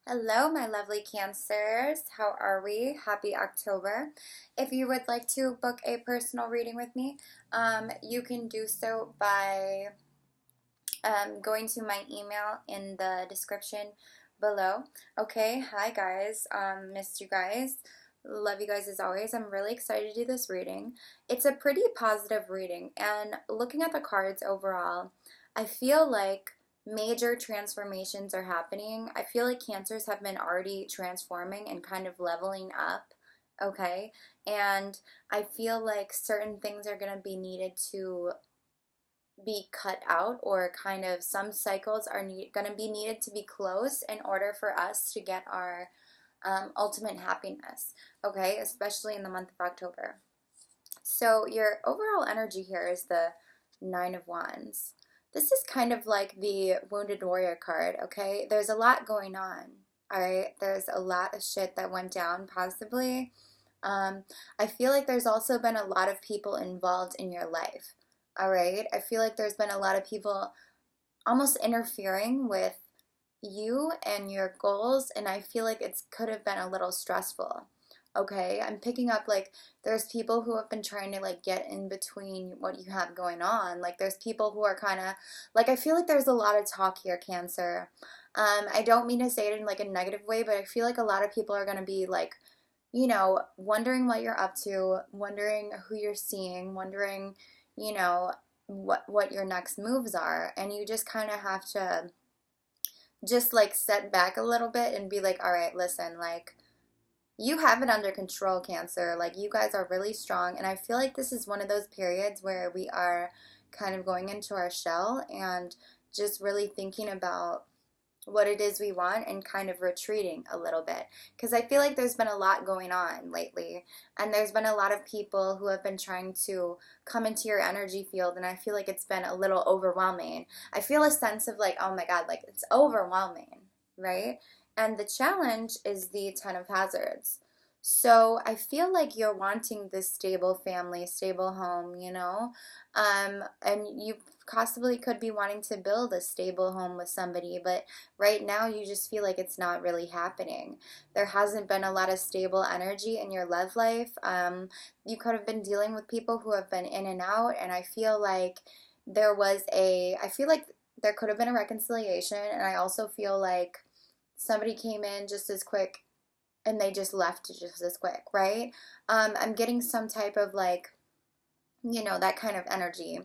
Hello, my lovely Cancers. How are we? Happy October. If you would like to book a personal reading with me, you can do so by going to my email in the description below. Okay, hi guys. Missed you guys. Love you guys as always. I'm really excited to do this reading. It's a pretty positive reading, and looking at the cards overall, I feel like major transformations are happening. I feel like Cancers have been already transforming and kind of leveling up. Okay, and I feel like certain things are going to be needed to be cut out, or kind of some cycles are going to be needed to be closed in order for us to get our ultimate happiness, okay, especially in the month of October. So your overall energy here is the Nine of Wands. This is kind of like the Wounded Warrior card, okay? There's a lot going on, all right? There's a lot of shit that went down, possibly. I feel like there's also been a lot of people involved in your life, all right? I feel like there's been a lot of people almost interfering with you and your goals, and I feel like it could have been a little stressful. Okay, I'm picking up like there's people who have been trying to like get in between what you have going on. Like there's people who are kind of like, I feel like there's a lot of talk here, Cancer. I don't mean to say it in like a negative way, but I feel like a lot of people are going to be like, wondering what you're up to, wondering who you're seeing, wondering, you know, what your next moves are, and you just kind of have to just like set back a little bit and be like, all right, listen, like you have it under control, Cancer. Like you guys are really strong. And I feel like this is one of those periods where we are kind of going into our shell and just really thinking about what it is we want and kind of retreating a little bit. Because I feel like there's been a lot going on lately, and there's been a lot of people who have been trying to come into your energy field, and I feel like it's been a little overwhelming. I feel a sense of like, oh my God, like it's overwhelming, right? And the challenge is the Ten of Hazards. So I feel like you're wanting this stable family, stable home, and you possibly could be wanting to build a stable home with somebody, but right now you just feel like it's not really happening. There hasn't been a lot of stable energy in your love life. You could have been dealing with people who have been in and out, and I feel like I feel like there could have been a reconciliation, and I also feel like somebody came in just as quick and they just left just as quick, right? I'm getting some type of like, that kind of energy.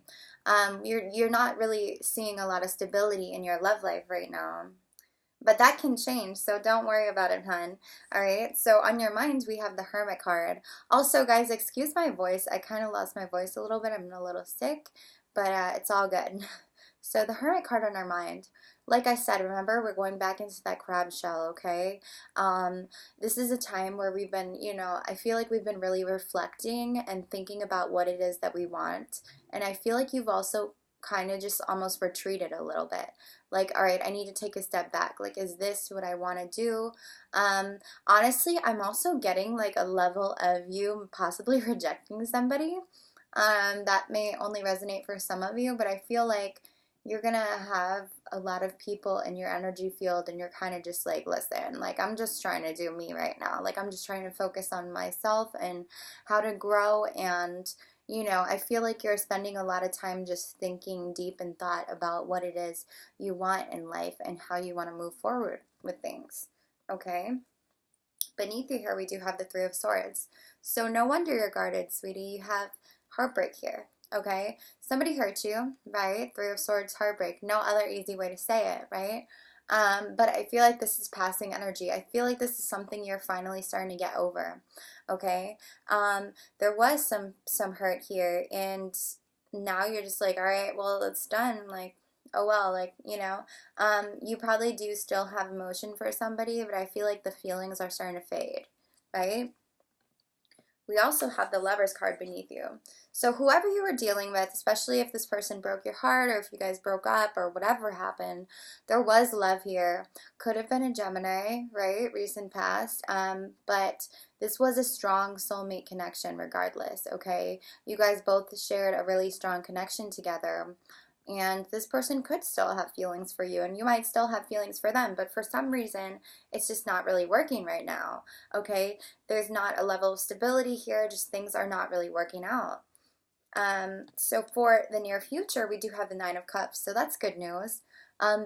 You're not really seeing a lot of stability in your love life right now. But that can change, so don't worry about it, hun. All right, so on your mind, we have the Hermit card. Also, guys, excuse my voice. I kind of lost my voice a little bit. I'm a little sick, but it's all good. So the Hermit card on our mind. Like I said, remember, we're going back into that crab shell, okay? This is a time where we've been, I feel like we've been really reflecting and thinking about what it is that we want. And I feel like you've also kind of just almost retreated a little bit. Like, all right, I need to take a step back. Like, is this what I want to do? Honestly, I'm also getting like a level of you possibly rejecting somebody. That may only resonate for some of you, but I feel like you're gonna have a lot of people in your energy field, and you're kind of just like, listen, like I'm just trying to do me right now. Like I'm just trying to focus on myself and how to grow. And I feel like you're spending a lot of time just thinking deep in thought about what it is you want in life and how you want to move forward with things. Okay? Beneath you here, we do have the Three of Swords. So no wonder you're guarded, sweetie. You have heartbreak here. Okay? Somebody hurt you, right? Three of Swords, heartbreak. No other easy way to say it, right? But I feel like this is passing energy. I feel like this is something you're finally starting to get over. Okay? There was some hurt here, and now you're just like, all right, well, it's done. Like, oh well, like, you probably do still have emotion for somebody, but I feel like the feelings are starting to fade, right? We also have the Lovers card beneath you. So whoever you were dealing with, especially if this person broke your heart or if you guys broke up or whatever happened, there was love here. Could have been a Gemini, right? Recent past. But this was a strong soulmate connection regardless, okay? You guys both shared a really strong connection together. And this person could still have feelings for you, and you might still have feelings for them, but for some reason, it's just not really working right now, okay? There's not a level of stability here, just things are not really working out. So for the near future, we do have the Nine of Cups, so that's good news.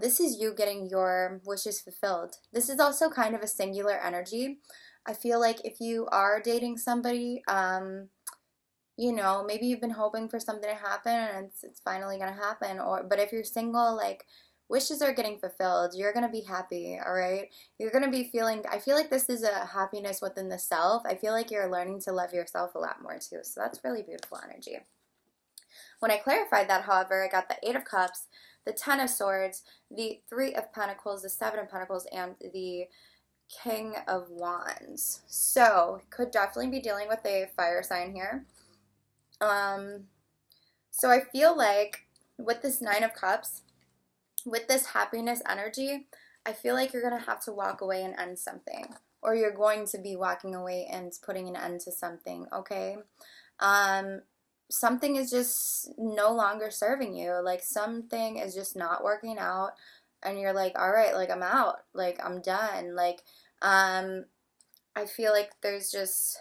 This is you getting your wishes fulfilled. This is also kind of a singular energy. I feel like if you are dating somebody, you know, maybe you've been hoping for something to happen and it's finally gonna happen. Or but if you're single, like wishes are getting fulfilled. You're gonna be happy, all right? You're gonna be feeling, I feel like this is a happiness within the self. I feel like you're learning to love yourself a lot more too. So that's really beautiful energy. When I clarified that, however, I got the Eight of Cups, the Ten of Swords, the Three of Pentacles, the Seven of Pentacles, and the King of Wands. So could definitely be dealing with a fire sign here. So I feel like with this Nine of Cups, with this happiness energy, I feel like you're going to have to walk away and end something. Or you're going to be walking away and putting an end to something, okay? Something is just no longer serving you. Like something is just not working out. And you're like, all right, like I'm out. Like I'm done. Like, I feel like there's just,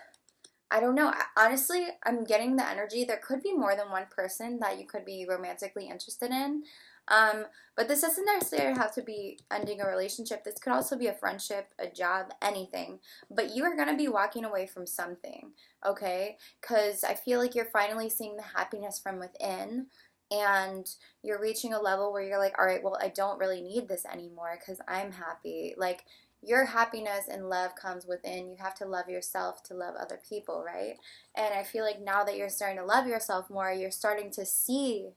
I don't know. Honestly, I'm getting the energy. There could be more than one person that you could be romantically interested in. Um, but this doesn't necessarily have to be ending a relationship. This could also be a friendship, a job, anything. But you are going to be walking away from something, okay? Because I feel like you're finally seeing the happiness from within. And you're reaching a level where you're like, all right, well, I don't really need this anymore because I'm happy. Like, your happiness and love comes within. You have to love yourself to love other people, right? And I feel like now that you're starting to love yourself more, you're starting to see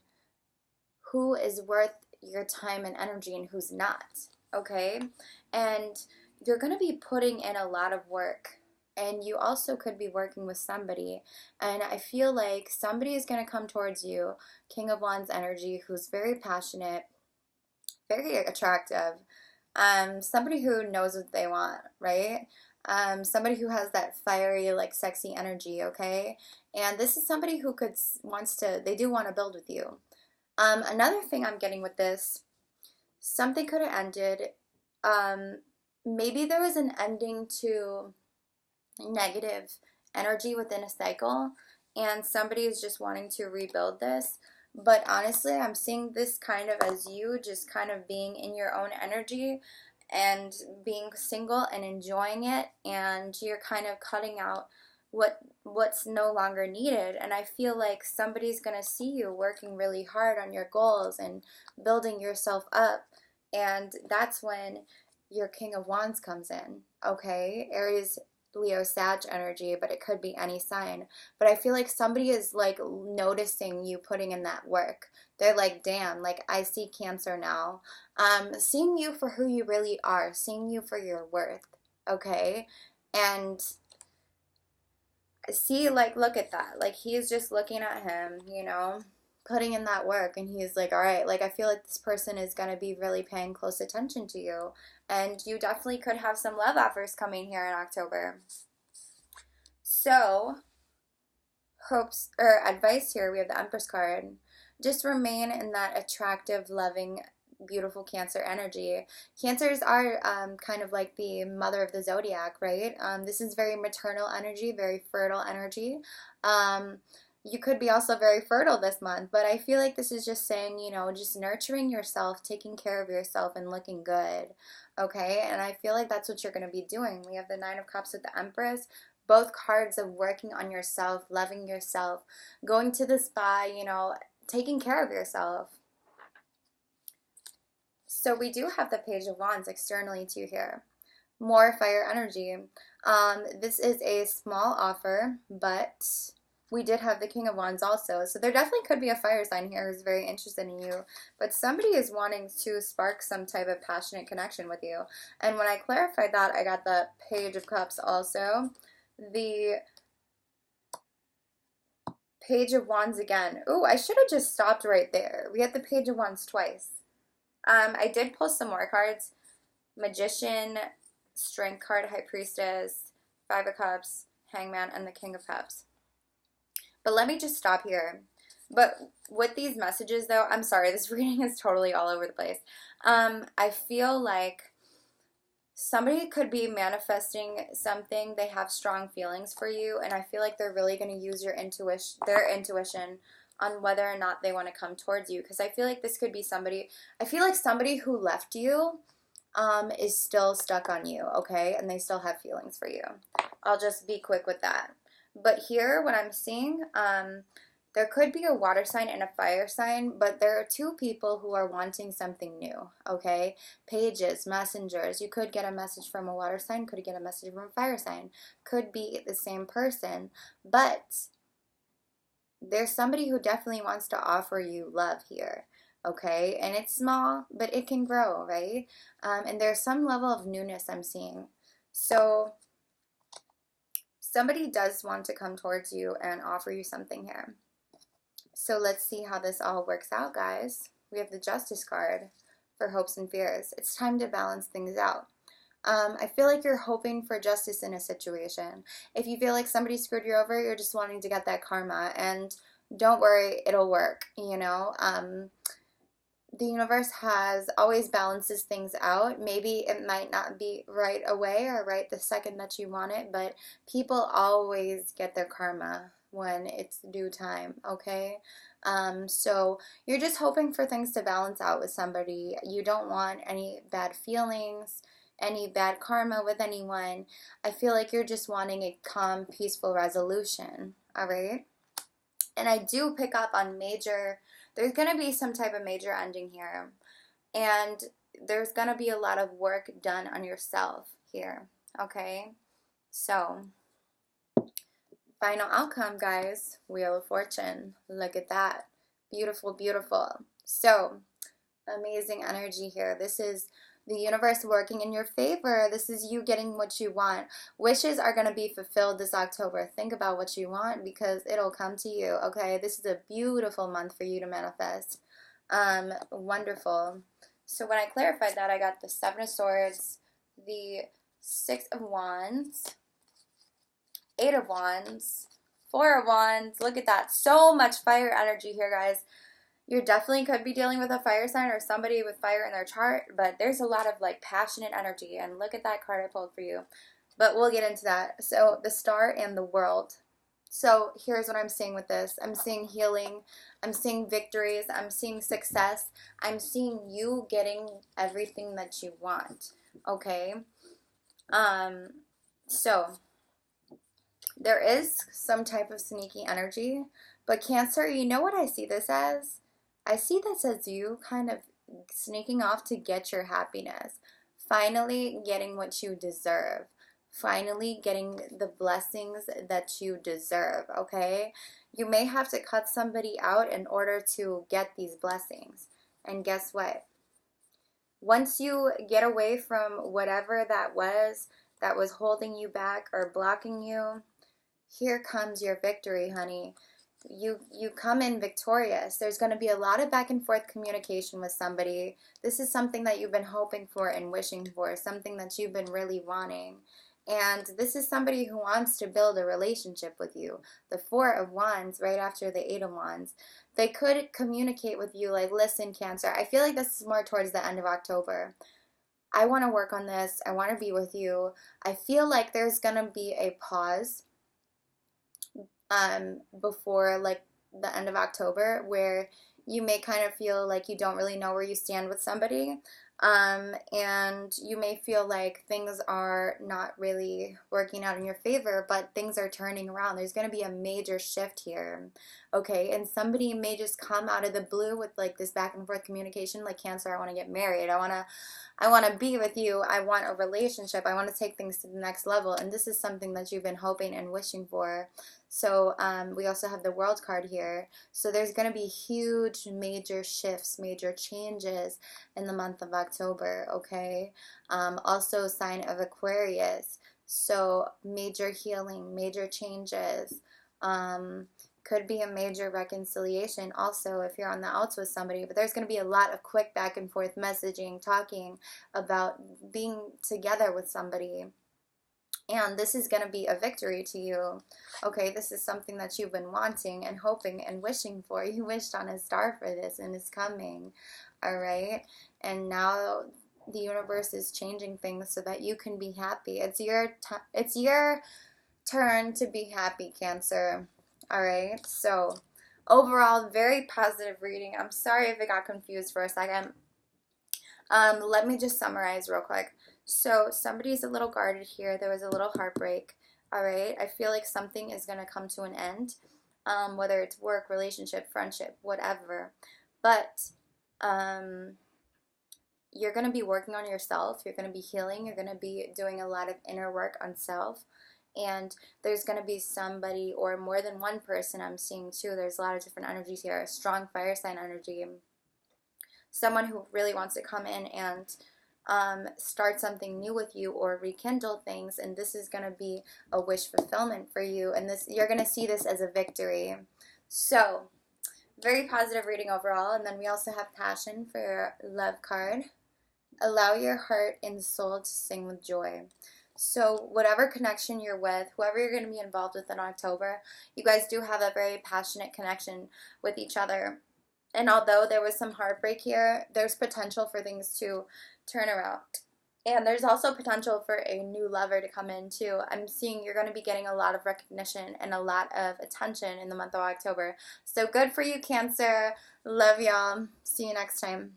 who is worth your time and energy and who's not, okay? And you're going to be putting in a lot of work. And you also could be working with somebody. And I feel like somebody is going to come towards you, King of Wands energy, who's very passionate, very attractive, somebody who knows what they want, right? Somebody who has that fiery, like sexy energy, okay? And this is somebody who they do want to build with you. Another thing I'm getting with this, something could have ended. Maybe there was an ending to negative energy within a cycle, and somebody is just wanting to rebuild this. But honestly, I'm seeing this kind of as you just kind of being in your own energy and being single and enjoying it, and you're kind of cutting out what's no longer needed. And I feel like somebody's going to see you working really hard on your goals and building yourself up, and that's when your King of Wands comes in, okay? Aries, Leo, Sag energy, but it could be any sign. But I feel like somebody is like noticing you putting in that work. They're like, damn, like I see Cancer now. Seeing you for who you really are, seeing you for your worth, okay? And see, like, look at that. Like, he's just looking at him, you know, putting in that work. And he's like, all right, like, I feel like this person is going to be really paying close attention to you. And you definitely could have some love offers coming here in October. So, hopes or advice here, we have the Empress card. Just remain in that attractive, loving, beautiful Cancer energy. Cancers are kind of like the mother of the zodiac, right? This is very maternal energy, very fertile energy. You could be also very fertile this month, but I feel like this is just saying, you know, just nurturing yourself, taking care of yourself, and looking good, okay? And I feel like that's what you're going to be doing. We have the Nine of Cups with the Empress, both cards of working on yourself, loving yourself, going to the spa, you know, taking care of yourself. So we do have the Page of Wands externally too here. More fire energy. This is a small offer, but we did have the King of Wands also. So there definitely could be a fire sign here who's very interested in you. But somebody is wanting to spark some type of passionate connection with you. And when I clarified that, I got the Page of Cups also. The Page of Wands again. Ooh, I should have just stopped right there. We had the Page of Wands twice. I did pull some more cards. Magician, Strength card, High Priestess, Five of Cups, Hangman, and the King of Cups. But let me just stop here. But with these messages, though, I'm sorry, this reading is totally all over the place. I feel like somebody could be manifesting something. They have strong feelings for you, and I feel like they're really going to use their intuition on whether or not they want to come towards you. Because I feel like this could be somebody. I feel like somebody who left you is still stuck on you, okay? And they still have feelings for you. I'll just be quick with that. But here, what I'm seeing, there could be a water sign and a fire sign, but there are two people who are wanting something new, okay? Pages, messengers. You could get a message from a water sign, could get a message from a fire sign. Could be the same person, but there's somebody who definitely wants to offer you love here, okay? And it's small, but it can grow, right? And there's some level of newness I'm seeing. So somebody does want to come towards you and offer you something here. So let's see how this all works out, guys. We have the Justice card for hopes and fears. It's time to balance things out. I feel like you're hoping for justice in a situation. If you feel like somebody screwed you over, you're just wanting to get that karma. And don't worry, it'll work, you know. The universe has always balances things out. Maybe it might not be right away or right the second that you want it, but people always get their karma when it's due time, okay? So you're just hoping for things to balance out with somebody. You don't want any bad feelings, any bad karma with anyone. I feel like you're just wanting a calm, peaceful resolution, all right? And I do pick up on there's going to be some type of major ending here. And there's going to be a lot of work done on yourself here, okay? So, final outcome, guys. Wheel of Fortune. Look at that. Beautiful, beautiful. So, amazing energy here. This is the universe working in your favor. This is you getting what you want. Wishes are going to be fulfilled this October. Think about what you want because it'll come to you, okay? This is a beautiful month for you to manifest. Wonderful. So when I clarified that, I got the Seven of Swords, the Six of Wands, Eight of Wands, Four of Wands. Look at that. So much fire energy here, guys. You definitely could be dealing with a fire sign or somebody with fire in their chart, but there's a lot of like passionate energy, and look at that card I pulled for you. But we'll get into that. So the Star and the World. So here's what I'm seeing with this. I'm seeing healing. I'm seeing victories. I'm seeing success. I'm seeing you getting everything that you want. Okay? So there is some type of sneaky energy, but Cancer, you know what I see this as? I see this as you kind of sneaking off to get your happiness. Finally getting what you deserve. Finally getting the blessings that you deserve, okay? You may have to cut somebody out in order to get these blessings. And guess what? Once you get away from whatever that was holding you back or blocking you, here comes your victory, honey. You come in victorious. There's going to be a lot of back and forth communication with somebody. This is something that you've been hoping for and wishing for, something that you've been really wanting. And this is somebody who wants to build a relationship with you. The Four of Wands right after the Eight of Wands. They could communicate with you like, listen, Cancer, I feel like this is more towards the end of October. I want to work on this. I want to be with you. I feel like there's going to be a pause before like the end of October where you may kind of feel like you don't really know where you stand with somebody, and you may feel like things are not really working out in your favor, but things are turning around. There's going to be a major shift here, okay? And somebody may just come out of the blue with like this back and forth communication, like, Cancer, I want to get married. I want to be with you. I want a relationship. I want to take things to the next level. And this is something that you've been hoping and wishing for. So we also have the World card here. So there's going to be huge, major shifts, major changes in the month of October, okay? Also sign of Aquarius. So major healing, major changes. Could be a major reconciliation also if you're on the outs with somebody, but there's going to be a lot of quick back and forth messaging, talking about being together with somebody. And this is going to be a victory to you. Okay, this is something that you've been wanting and hoping and wishing for. You wished on a star for this, and it's coming. All right? And now the universe is changing things so that you can be happy. It's your turn to be happy, Cancer. All right? So, overall, very positive reading. I'm sorry if it got confused for a second. Let me just summarize real quick. So somebody's a little guarded here. There was a little heartbreak. All right. I feel like something is going to come to an end, whether it's work, relationship, friendship, whatever. But you're going to be working on yourself. You're going to be healing. You're going to be doing a lot of inner work on self. And there's going to be somebody or more than one person I'm seeing too. There's a lot of different energies here. A strong fire sign energy. Someone who really wants to come in and start something new with you or rekindle things, and this is going to be a wish fulfillment for you, and this you're going to see this as a victory. So very positive reading overall. And then we also have passion for your love card. Allow your heart and soul to sing with joy. So whatever connection you're with, whoever you're going to be involved with in October, you guys do have a very passionate connection with each other. And although there was some heartbreak here, there's potential for things to turn around. And there's also potential for a new lover to come in too. I'm seeing you're going to be getting a lot of recognition and a lot of attention in the month of October. So good for you, Cancer. Love y'all. See you next time.